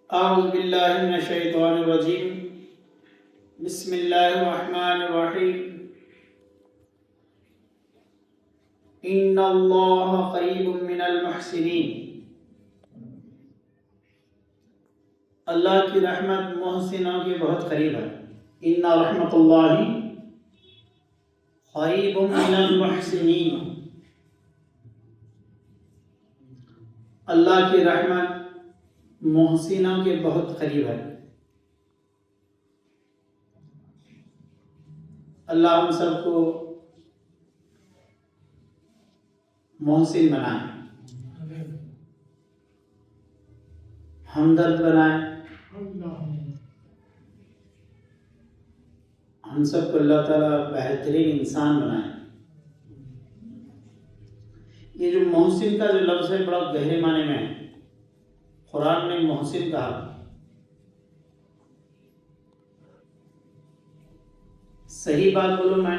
اعوذ باللہ من الشیطان الرجیم بسم اللہ الرحمن الرحیم ان اللہ قریب من المحسنین۔ اللہ کی رحمت محسنوں کے بہت قریب ہے۔ ان رحمت اللہ قریب من المحسنین، اللہ کی رحمت محسنوں کے بہت قریب ہے۔ اللہ ہم سب کو محسن بنائے، ہمدرد بنائے، ہم سب کو اللہ تعالیٰ بہترین انسان بنائے۔ یہ جو محسن کا جو لفظ ہے بڑا گہرے معنی میں ہے۔ قرآن نے محسن کہا، صحیح بات بولوں میں،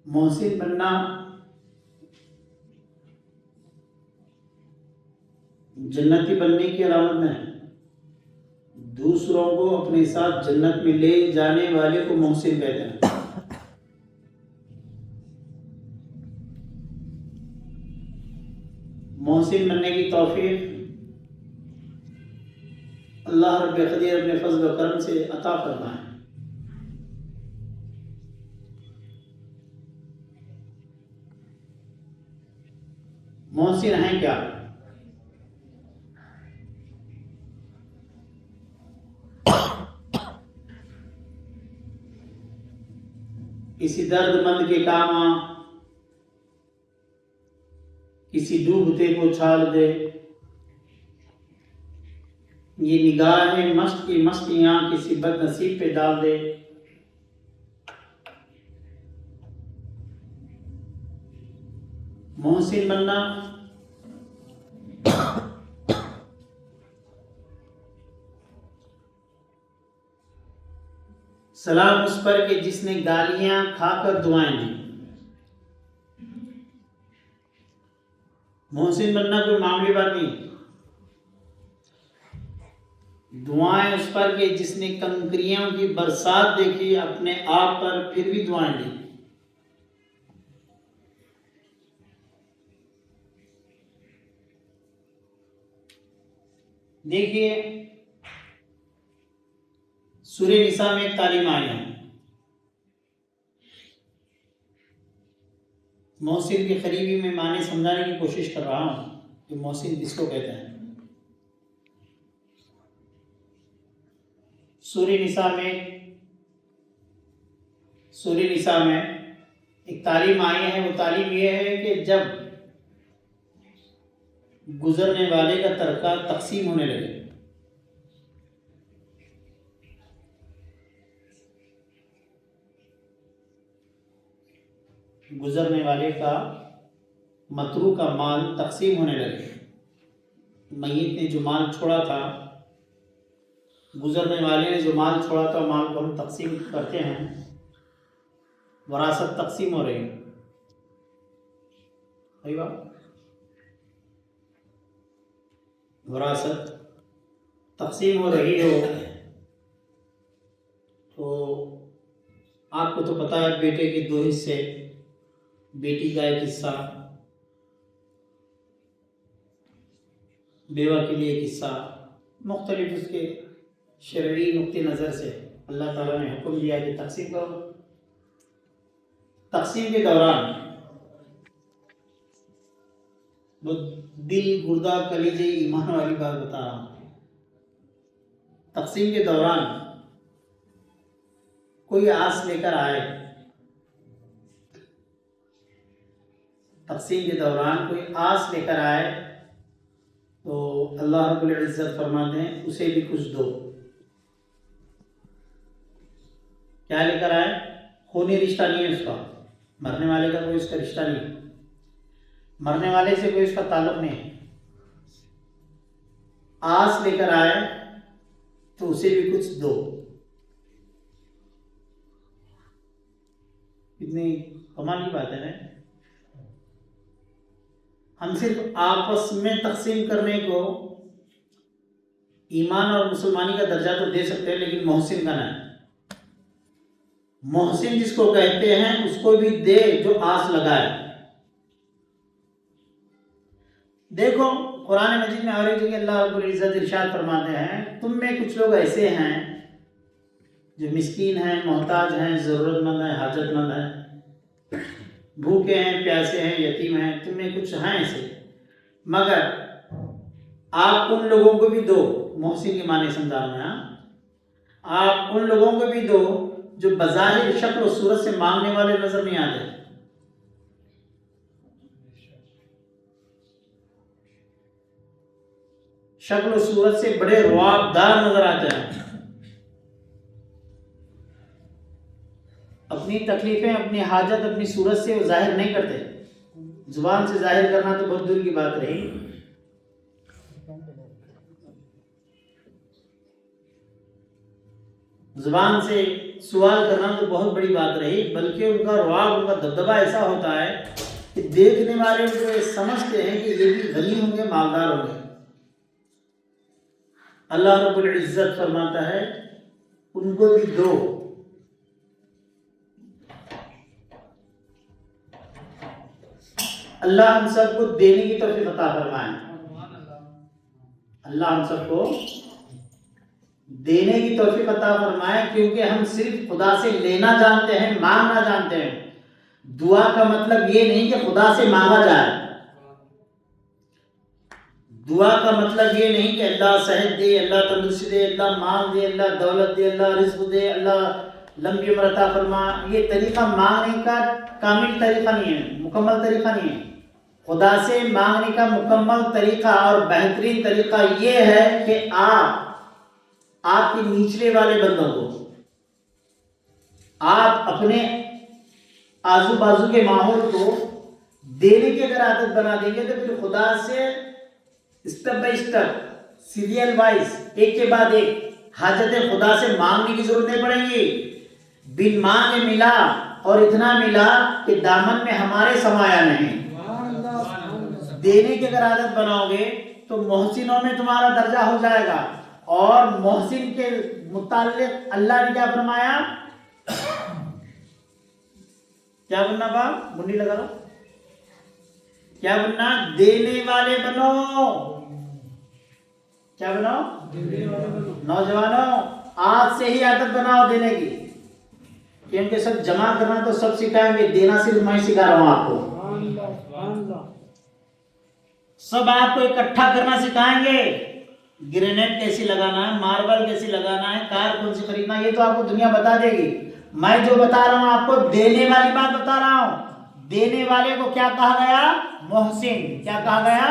محسن بننا جنتی بننے کی علامت نہیں، دوسروں کو اپنے ساتھ جنت میں لے جانے والے کو محسن کہتے ہیں۔ محسن بننے کی توفیق اللہ رب قدیر اپنے فضل و کرم سے عطا فرمائے۔ محسن ہیں کیا؟ کسی درد مند کے کام آ، کسی ڈوبتے کو چھال دے، یہ نگاہیں مست کی مستیاں کسی بد نصیب پہ ڈال دے۔ محسن بننا سلام اس پر کہ جس نے گالیاں کھا کر دعائیں دی۔ محسن بننا کوئی معمولی بات نہیں، دعائیں اس پر کہ جس نے کنکریوں کی برسات دیکھی اپنے آپ پر پھر بھی دعائیں دی۔ دیکھیے سورہ نساء میں ایک تعلیم آئی ہے، محسن کی قریبی میں معنی سمجھانے کی کوشش کر رہا ہوں کہ محسن کس کو کہتے ہیں۔ سورہ نساء میں ایک تعلیم آئی ہے، وہ تعلیم یہ ہے کہ جب گزرنے والے کا ترکہ تقسیم ہونے لگے، گزرنے والے کا متروک کا مال تقسیم ہونے لگے، میت نے جو مال چھوڑا تھا، گزرنے والے نے جو مال چھوڑا تھا، مال کو ہم تقسیم کرتے ہیں، وراثت تقسیم ہو رہی ہے۔ صحیح بات، وراثت تقسیم ہو رہی ہو تو آپ کو تو پتہ ہے بیٹے کے 2 حصے، بیٹی کا 1 حصہ، بیوہ کے لیے 1 حصہ، مختلف اس کے شرعی نقطہ نظر سے اللہ تعالیٰ نے حکم دیا کہ تقسیم کرو۔ تقسیم کے دوران وہ دل گردہ کلیجے ایمان والی بات بتا رہا ہوں، تقسیم کے دوران کوئی آس لے کر آئے، تقسیم کے دوران کوئی آس لے کر آئے تو اللہ رب العزت فرماتے ہیں اسے بھی کچھ دو۔ کیا لے کر آئے؟ خونی رشتہ نہیں ہے اس کا، مرنے والے کا کوئی اس کا رشتہ نہیں، مرنے والے سے کوئی اس کا تعلق نہیں، آس لے کر آئے تو اسے بھی کچھ دو۔ کتنی کمال کی بات ہے نا۔ ہم صرف آپس میں تقسیم کرنے کو ایمان اور مسلمانی کا درجہ تو دے سکتے ہیں لیکن محسن کا نہیں. محسن جس کو کہتے ہیں اس کو بھی دے جو آس لگائے. دیکھو قرآن مجید میں اور ایک جگہ اللہ رب العزت ارشاد فرماتے ہیں تم میں کچھ لوگ ایسے ہیں جو مسکین ہیں، محتاج ہیں، ضرورت مند ہیں، حاجت مند ہیں، بھوکے ہیں، پیاسے ہیں، یتیم ہیں. تم میں کچھ ہیں ایسے، مگر آپ ان لوگوں کو بھی دو. محسن کے معنی سمجھا میں، آپ ان لوگوں کو بھی دو جو بظاہر شکل و صورت سے مانگنے والے نظر نہیں آتے، شکل و صورت سے بڑے رعب دار نظر آتے ہیں. اپنی تکلیفیں، اپنی حاجت اپنی صورت سے وہ ظاہر نہیں کرتے. زبان سے ظاہر کرنا تو بہت دور کی بات رہی، زبان سے سوال کرنا تو بہت بڑی بات رہی، بلکہ ان کا رعب، ان کا دبدبہ ایسا ہوتا ہے کہ دیکھنے والے ان کو یہ سمجھتے ہیں کہ یہ بھی غنی ہوں گے، مالدار ہوں گے. اللہ رب العزت فرماتا ہے ان کو بھی دو. اللہ ہم سب کو دینے کی توفیق عطا فرمائے. اللہ ہم سب کو دینے کی توفیق عطا فرمائے، کیونکہ ہم صرف خدا سے لینا جانتے ہیں، مانگنا جانتے ہیں. دعا کا مطلب یہ نہیں کہ خدا سے مانگا جائے. دعا کا مطلب یہ نہیں کہ اللہ صحت دے، اللہ تندرستی دے، اللہ مال دے، اللہ دولت دے، اللہ رزق دے، اللہ لمبی عمر عطا فرما. یہ طریقہ مانگنے کا کامل طریقہ نہیں ہے، مکمل طریقہ نہیں ہے. خدا سے مانگنے کا مکمل طریقہ اور بہترین طریقہ یہ ہے کہ آپ کے نچلے والے بندوں کو آپ اپنے آزو بازو کے ماحول کو دینے کی اگر عادت بنا دیں گے تو پھر خدا سے step by step, serial wise, ایک کے بعد ایک حاجتیں خدا سے مانگنے کی ضرورت نہیں پڑیں گی. بن مانگے ملا اور اتنا ملا کہ دامن میں ہمارے سمایا نہیں. دینے کی اگر عادت بناؤ گے تو محسنوں میں تمہارا درجہ ہو جائے گا. اور محسن کے متعلق اللہ نے کیا فرمایا؟ کیا بننا باپ؟ منڈی لگا لو. کیا بننا؟ دینے والے بنو. کیا بنو؟ نوجوانوں آج سے ہی عادت بناؤ دینے کی، کیونکہ سب جمع کرنا تو سب سکھائیں گے، دینا صرف میں سکھا رہا ہوں آپ کو. سب آپ کو اکٹھا کرنا سکھائیں گے. گرینیڈ کیسی لگانا ہے، ماربل کیسی لگانا ہے، کار کون سی خریدنا ہے، یہ تو آپ کو دنیا بتا دے گی. میں جو بتا رہا ہوں آپ کو دینے والی بات بتا رہا ہوں. دینے والے کو کیا کہا گیا؟ محسن. کیا کہا گیا؟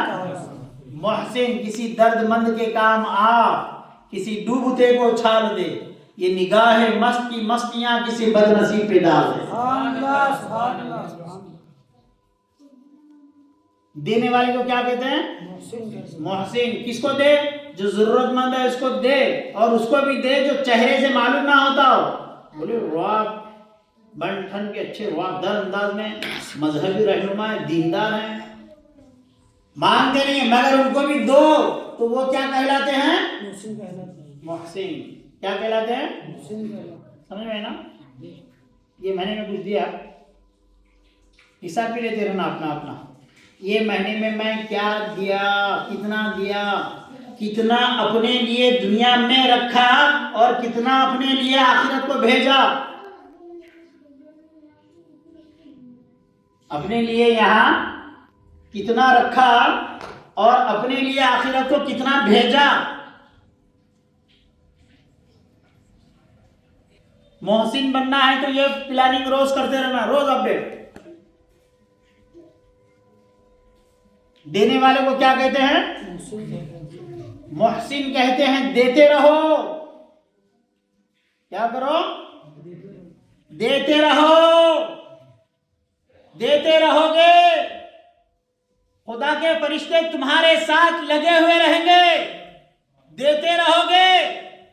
محسن. کسی درد مند کے کام آ، کسی ڈوبتے کو چھال دے. یہ نگاہ مست کی مستیاں کسی بد نصیب پہ ڈال دے. دینے والے کو کیا کہتے ہیں؟ محسن. کس کو دے؟ جو ضرورت مند ہے اس کو دے، اور اس کو بھی دے جو چہرے سے معلوم نہ ہوتا ہو. بولے رواب بن ٹھن کے اچھے رواب دار انداز میں مذہبی رہنما ہے، دیندار ہیں، مانگتے نہیں ہیں، مگر ان کو بھی دو تو وہ کیا کہلاتے ہیں؟ محسن. کیا کہلاتے ہیں؟ سمجھ میں نا؟ یہ مہینے میں کچھ دیا، حساب بھی لیتے رہنا اپنا اپنا. یہ مہینے میں میں کیا دیا، کتنا دیا، کتنا اپنے لیے دنیا میں رکھا اور کتنا اپنے لیے آخرت کو بھیجا. اپنے لیے یہاں کتنا رکھا اور اپنے لیے آخرت کو کتنا بھیجا. محسن بننا ہے تو یہ پلاننگ روز کرتے رہنا، روز اپڈیٹ. دینے والے کو کیا کہتے ہیں؟ محسن کہتے ہیں. دیتے رہو. کیا کرو؟ دیتے رہو. دیتے رہو گے خدا کے فرشتے تمہارے ساتھ لگے ہوئے رہیں گے. دیتے رہو گے،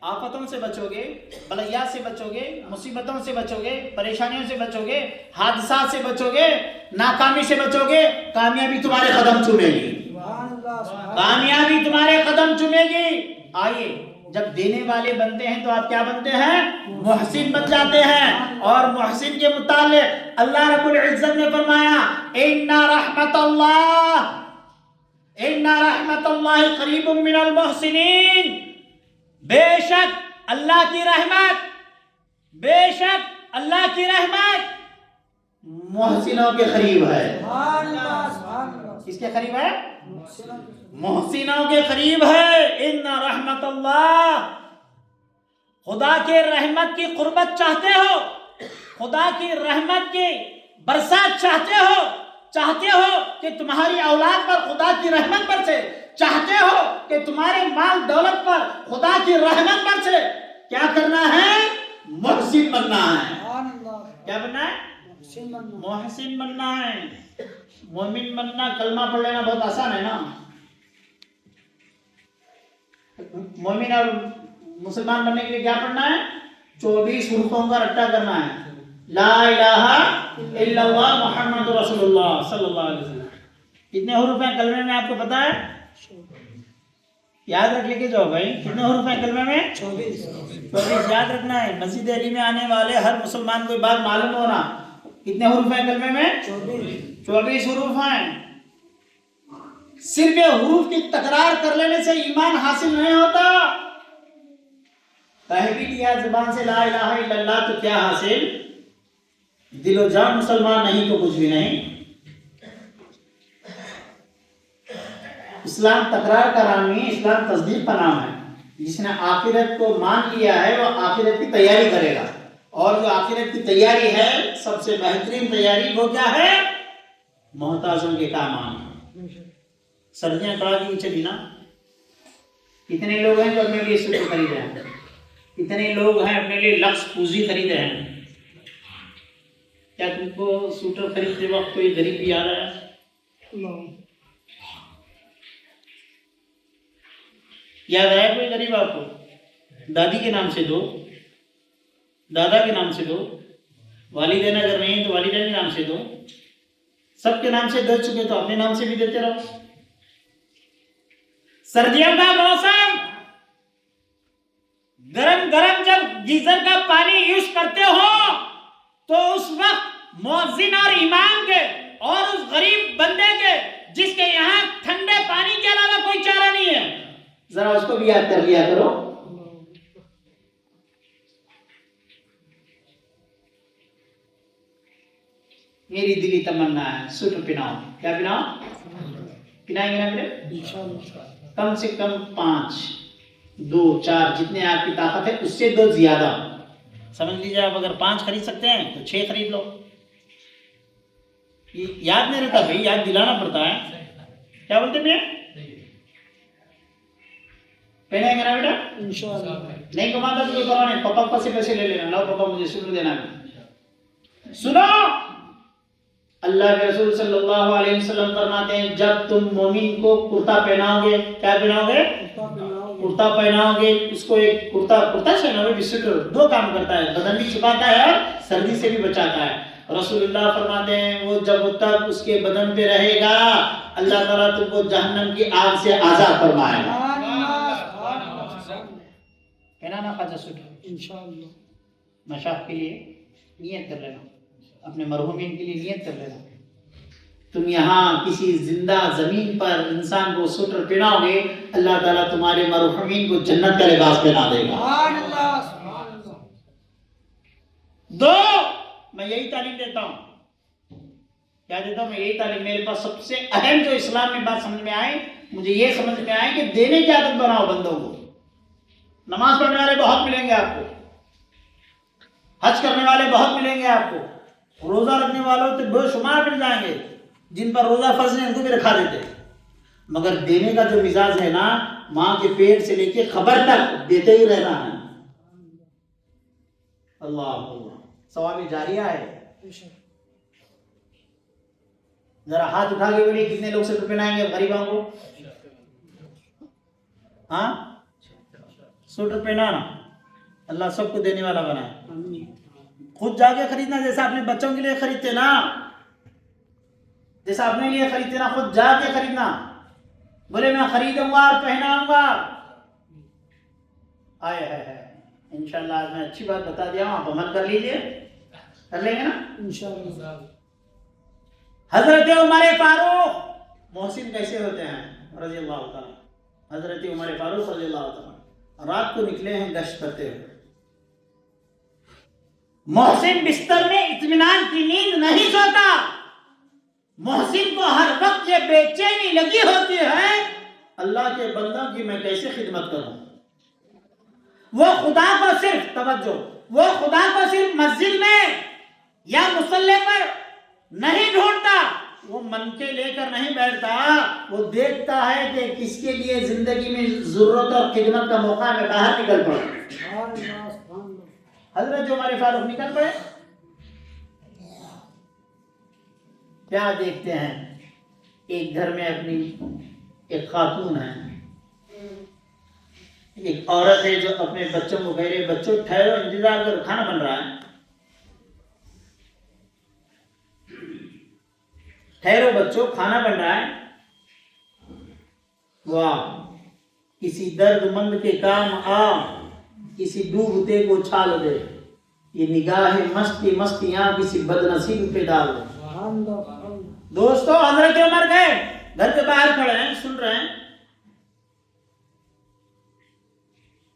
آفتوں سے بچو گے، بلیات سے بچو گے، مصیبتوں سے بچو گے، پریشانیوں سے بچو گے، حادثات سے بچو گے، ناکامی سے بچو گے. کامیابی تمہارے قدم چومے گی. کامیابی تمہارے قدم چومے گی. آئیے جب دینے والے بنتے ہیں تو آپ کیا بنتے ہیں؟ محسن بن جاتے ہیں. اور محسن کے متعلق اللہ رب العزت نے فرمایا ان رحمت اللہ قریب من المحسنین. بے شک اللہ کی رحمت محسنوں کے قریب ہے. کس کے قریب ہے؟ محسنوں کے قریب ہے. ان رحمت اللہ. خدا کے رحمت کی قربت چاہتے ہو؟ خدا کی رحمت کی برسات چاہتے ہو کہ تمہاری اولاد پر خدا کی رحمت برسے؟ چاہتے ہو کہ تمہارے مال دولت پر خدا کی رحمت برسے؟ کیا کرنا ہے؟ محسن بننا ہے. کیا بننا ہے؟ محسن بننا ہے. مومن بننا کلمہ پڑھ لینا بہت آسان ہے نا. مومن اور مسلمان بننے کے لیے کیا پڑھنا ہے؟ 24 حروفوں کا رٹا کرنا ہے. لا الہ الا اللہ محمد رسول اللہ صلی اللہ علیہ وسلم. کتنے حروف ہیں کلمے میں آپ کو پتا ہے؟ یاد رکھ لے کے جاؤ بھائی. کتنے حروف ہیں کلمے میں؟ 24 یاد رکھنا ہے. مسجد علی میں آنے والے ہر مسلمان کو یہ بات معلوم ہونا. کتنے حروف ہیں کلمے میں؟ 24 حروف ہیں. صرف یہ حروف کی تکرار کر لینے سے ایمان حاصل نہیں ہوتا. کہہ بھی دیا زبان سے لا الہ الا اللہ تو کیا حاصل؟ دل و جان مسلمان نہیں تو کچھ بھی نہیں. اسلام تکرار کا نام نہیں، اسلام تصدیق کا نام ہے. جس نے آخرت کو مان لیا ہے وہ آخرت کی تیاری کرے گا. اور جو آخرت کی تیاری ہے سب سے بہترین تیاری وہ کیا ہے؟ محتاجوں کے کام آنا. سردیاں کڑا کی چلی نا. کتنے لوگ ہیں جو اپنے لیے سوٹر خریدے ہیں؟ کتنے لوگ ہیں اپنے لیے لکس پوزی خریدے ہیں؟ کیا تم کو سوٹر خریدتے وقت کوئی غریب بھی یاد آیا؟ یاد آیا کوئی غریب آپ کو؟ دادی کے نام سے دو، دادا کے نام سے دو، والدین اگر نہیں تو والدین کے نام سے دو. سب کے نام سے دے چکے تو اپنے نام سے بھی دیتے رہو. سردیوں کا موسم، گرم جب گیزر کا پانی یوز کرتے ہو تو اس وقت مؤذن اور امام کے اور اس غریب بندے کے جس کے یہاں ٹھنڈے پانی کے علاوہ کوئی چارہ نہیں ہے، ذرا اس کو بھی یاد کر لیا کرو. میری دلی تمنا ہے سوٹر پہناؤ. کیا پہناؤ؟ پہنائیں گے نا بیٹے؟ کم سے کم 5 2 4 جتنے آپ کی طاقت ہے اس سے 2 زیادہ. سمجھ لیجیے آپ اگر 5 خرید سکتے ہیں تو 6 خرید لو. یاد نہیں رہتا بھائی، یاد دلانا پڑتا ہے. کیا بولتے ہیں؟ پہنیں گے نا بیٹا؟ نہیں کماتا تو کوئی پرواہ نہیں، پاپا سے پیسے لے لینا. لاؤ پاپا مجھے سوٹر دینا ہے. سنو، اللہ کے رسول صلی اللہ علیہ وسلم فرماتے ہیں جب تم مومن کو کرتا پہناؤ گے، کیا پہناؤ گے؟ کرتا پہناؤ گے. اس کو ایک کرتا پہناؤ گے. سوٹر 2 کام کرتا ہے، بدن بھی چھپاتا ہے اور سردی سے بھی بچاتا ہے. رسول اللہ فرماتے ہیں وہ جب تک اس کے بدن پہ رہے گا اللہ تعالیٰ تم کو جہنم کی آگ سے آزاد فرمائے گا. پہنانا خواجہ سوٹر انشاءاللہ. مشاق کے لیے نیت کر لینا، اپنے مرحومین کے لیے نیت کر لینا. تم یہاں کسی زندہ زمین پر انسان کو سوٹر پہناؤ گے اللہ تعالیٰ تمہارے مرحومین کو جنت کا لباس پہنا دے گا. 2 میں یہی تعلیم دیتا ہوں. کیا دیتا ہوں؟ میں یہی تعلیم. میرے پاس سب سے اہم جو اسلام میں بات سمجھ میں آئی، مجھے یہ سمجھ میں آئی کہ دینے کی عادت بناؤ بندوں کو. نماز پڑھنے والے بہت ملیں گے آپ کو، حج کرنے والے بہت ملیں گے آپ کو، روزہ رکھنے والوں تو بے شمار مل جائیں گے. جن پر روزہ فرض نہیں ان کو بھی رکھا دیتے. مگر دینے کا جو مزاج ہے نا، ماں کے پیٹ سے لے کے خبر تک دیتے ہی رہنا ہے. اللہ اللہ ثواب جاریہ ہے. ذرا ہاتھ اٹھا کے بولیے کتنے لوگ سے پہنائیں گے غریبوں کو؟ ہاں سوٹر پہنانا اللہ سب کو دینے والا بنائے. خود جا کے خریدنا، جیسا اپنے بچوں کے لیے خریدتے نا، جیسا اپنے لیے خریدتے نا، خود جا کے خریدنا. بولے میں خریدوں گا اور پہناؤں گا. آئے ہے انشاءاللہ آج میں اچھی بات بتا دیا ہوں، آپ عمل کر لیجئے، کر لیں گے نا انشاءاللہ۔ حضرت عمر فاروق محسن کیسے ہوتے ہیں رضی اللہ تعالیٰ؟ حضرت عمر فاروق رضی اللہ تعالیٰ رات کو نکلے ہیں گشت کرتے ہوئے، محسن بستر میں اطمینان کی نیند نہیں سوتا، محسن کو ہر وقت یہ بے چینی لگی ہوتی ہے اللہ کے بندوں کی میں کیسے خدمت کروں۔ وہ خدا کو صرف توجہ، وہ خدا کو صرف مسجد میں یا مصلی پر نہیں ڈھونڈتا، وہ من کے لے کر نہیں بیٹھتا، وہ دیکھتا ہے کہ کس کے لیے زندگی میں ضرورت اور خدمت کا موقع میں باہر نکل پڑا۔ حضرت عمر فاروق نکل پڑے، کیا دیکھتے ہیں؟ ایک گھر میں اپنی ایک خاتون ہے، ایک عورت ہے جو اپنے بچوں کو کہہ رہے بچوں ٹھہرو انتظار کرو کھانا بن رہا ہے، ٹھہرو بچوں کھانا بن رہا ہے۔ واہ، کسی درد مند کے کام آ، کسی ڈوبتے کو چھال دے، یہ نگاہ مستی مستیاں کسی بد نصیب پہ ڈال دے۔ دوستو حضرت عمر گئے، گھر کے باہر کھڑے ہیں، سن رہے ہیں،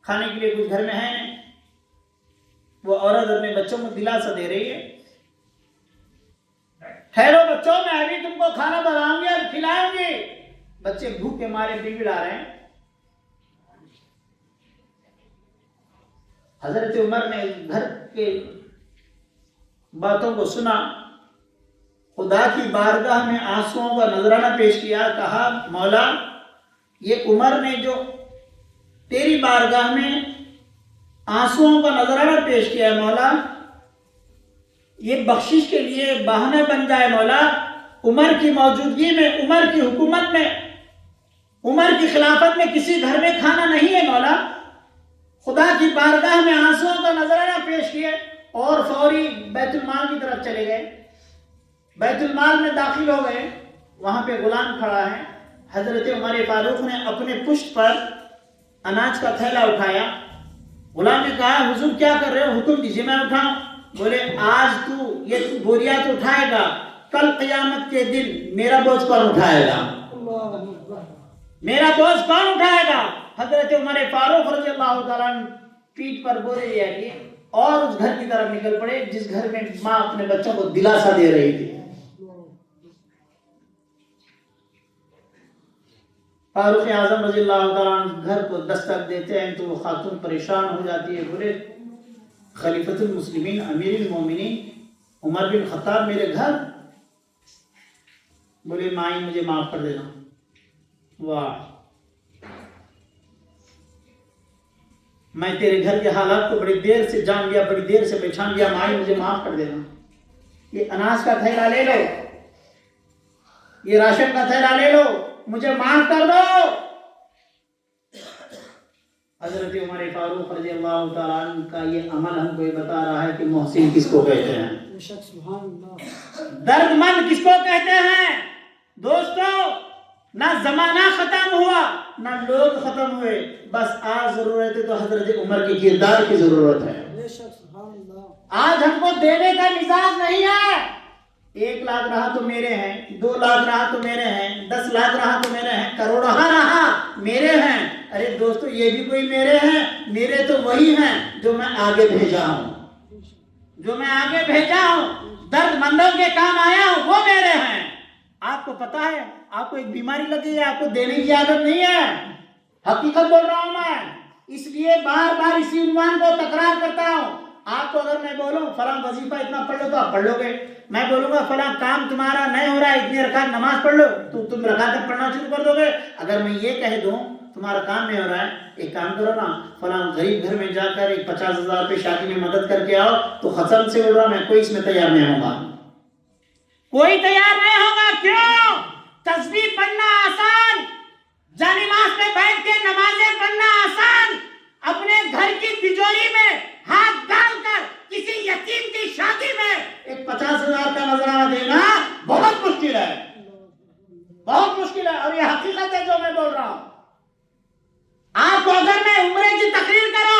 کھانے کے لیے کچھ گھر میں ہے نہیں، وہ عورت اپنے بچوں کو دلاسا دے رہی ہے، ٹھہرو بچوں میں ابھی تم کو کھانا بناؤں گی اور کھلاؤں گی۔ بچے بھوک کے مارے بڑبڑا رہے ہیں۔ حضرت عمر نے گھر کے باتوں کو سنا، خدا کی بارگاہ میں آنسوؤں کا نذرانہ پیش کیا، کہا مولا یہ عمر نے جو تیری بارگاہ میں آنسوؤں کا نذرانہ پیش کیا ہے مولا، یہ بخشش کے لیے بہانہ بن جائے مولا، عمر کی موجودگی میں، عمر کی حکومت میں، عمر کی خلافت میں کسی گھر میں کھانا نہیں ہے مولا۔ خدا کی بارگاہ میں آنسوؤں کا نذرانہ پیش کیے اور فوری بیت المال کی طرف چلے گئے، بیت المال میں داخل ہو گئے، وہاں پہ غلام کھڑا ہے، حضرت عمر فاروق نے اپنے پشت پر اناج کا تھیلا اٹھایا، غلام نے کہا حضور کیا کر رہے ہو، حکم دیجیے میں اٹھاؤں۔ بولے آج تو یہ بوریات اٹھائے گا، کل قیامت کے دن میرا بوجھ کون اٹھائے گا، میرا بوجھ کون اٹھائے گا۔ حضرت عمر فاروق رضی اللہ تعالیٰ پیٹھ پر بورے لیا کہ اور اس گھر کی طرف نکل پڑے جس گھر میں ماں اپنے بچوں کو دلاسا دے رہی تھی۔ فاروق اعظم رضی اللہ تعالیٰ گھر کو دستک دیتے ہیں تو وہ خاتون پریشان ہو جاتی ہے، بولے خلیفۃ المسلمین امیر المومنین عمر بن خطاب میرے گھر، بولے مائی مجھے معاف کر دینا۔ واہ، میں تیرے گھر کے حالات کو بڑی دیر سے جان لیا، بڑی دیر سے پہچان لیا، مائی مجھے معاف کر دینا، یہ اناج کا تھیلا لے لو، یہ راشن کا تھیلا لے لو، مجھے معاف کر دو۔ حضرت عمر فاروق رضی اللہ تعالیٰ عنہ کا یہ عمل ہم کو یہ بتا رہا ہے کہ محسن کس کو کہتے ہیں، درد مند کس کو کہتے ہیں۔ دوستو نہ زمانہ ختم ہوا نہ لوگ ختم ہوئے، بس آج ضرورت ہے تو حضرت عمر کے کردار کی ضرورت ہے۔ آج ہم کو دینے کا مزاج نہیں ہے، 1 لاکھ رہا تو میرے ہیں، 2 لاکھ رہا تو میرے ہیں، 10 لاکھ رہا تو میرے ہیں، کروڑہ رہا میرے ہیں۔ ارے دوستو یہ بھی کوئی میرے ہیں، میرے تو وہی ہیں جو میں آگے بھیجا ہوں، جو میں آگے بھیجا ہوں، درد مندوں کے کام آیا ہوں، وہ میرے ہیں۔ آپ کو پتا ہے آپ کو ایک بیماری لگی ہے، آپ کو دینے کی عادت نہیں ہے، حقیقت بول رہا ہوں میں، اس لیے بار بار اسی عنوان کو تکرار کرتا ہوں۔ آپ کو اگر میں بولوں فلاں وظیفہ اتنا پڑھ لو تو آپ پڑھ لو گے، میں بولوں گا فلاں کام تمہارا نہیں ہو رہا ہے اتنی رکعت نماز پڑھ لو تو تم رکعتیں پڑھنا شروع کر دو گے۔ اگر میں یہ کہہ دوں تمہارا کام نہیں ہو رہا ہے، ایک کام کرو نا فلاں غریب گھر میں جا کر ایک 50,000 روپے شادی میں مدد کر کے آؤ، تو قسم سے بول رہا میں کوئی اس میں تیار نہیں ہوگا، کوئی تیار نہیں ہوگا۔ کیوں؟ تسبیح پڑھنا آسان، جانماز پہ بیٹھ کے نمازیں پڑھنا آسان، اپنے گھر کی تجوری میں ہاتھ ڈال کر کسی یتیم کی شادی میں ایک 50,000 کا نذرانہ دینا بہت مشکل ہے، بہت مشکل ہے، اور یہ حقیقت ہے جو میں بول رہا ہوں۔ آپ کو اگر میں عمرے کی تقریر کروں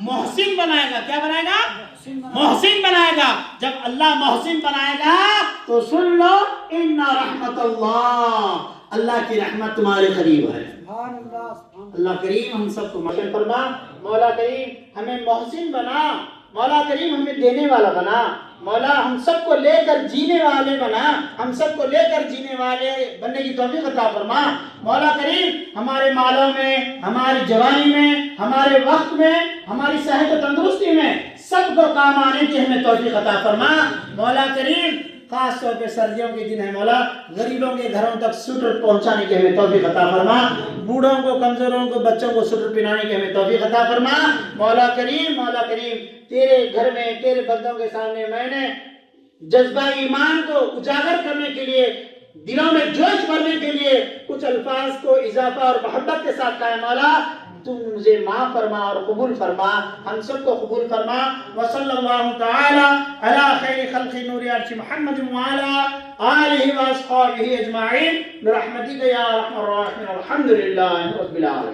محسن بنائے گا. کیا بنائے گا؟ محسن بنائے گا. جب اللہ محسن بنائے گا تو سن لو ان رحمت اللہ کی رحمت تمہارے قریب ہے. اللہ کریم ہم سب کو محسن فرما. مولا کریم ہمیں محسن بنا. مولا کریم ہمیں دینے والا بنا. مولا ہم سب کو لے کر جینے والے بنا. ہم سب کو لے کر جینے والے بننے کی توفیق عطا فرما. مولا کریم ہمارے مالوں میں، ہماری جوانی میں، ہمارے وقت میں، ہماری صحت و تندرستی میں سب کو کام آنے کی ہمیں توفیق عطا فرما. مولا کریم خاص طور پہ سردیوں کے دن ہے مولا، غریبوں کے گھروں تک سوٹر پہنچانے کی ہمیں توفیق عطا فرما. بوڑھوں کو، کمزوروں کو، بچوں کو سوٹر پہنانے کی ہمیں توفیق عطا فرما. مولا کریم تیرے گھر میں، تیرے بندوں کے سامنے میں نے جذبہ ایمان کو اجاگر کرنے کے لیے، دلوں میں جوش بھرنے کے لیے کچھ الفاظ کو اضافہ اور محبت کے ساتھ کہا. مولا تم مجھے معاف فرما اور قبول فرما. ہم سب کو قبول فرما. وصلی اللہ تعالی علی خیر خلق نور عرش محمد وعلی آلہ واصحابہ اجمعین برحمتک یا ارحم الراحمین. الحمد للہ رب العالمین.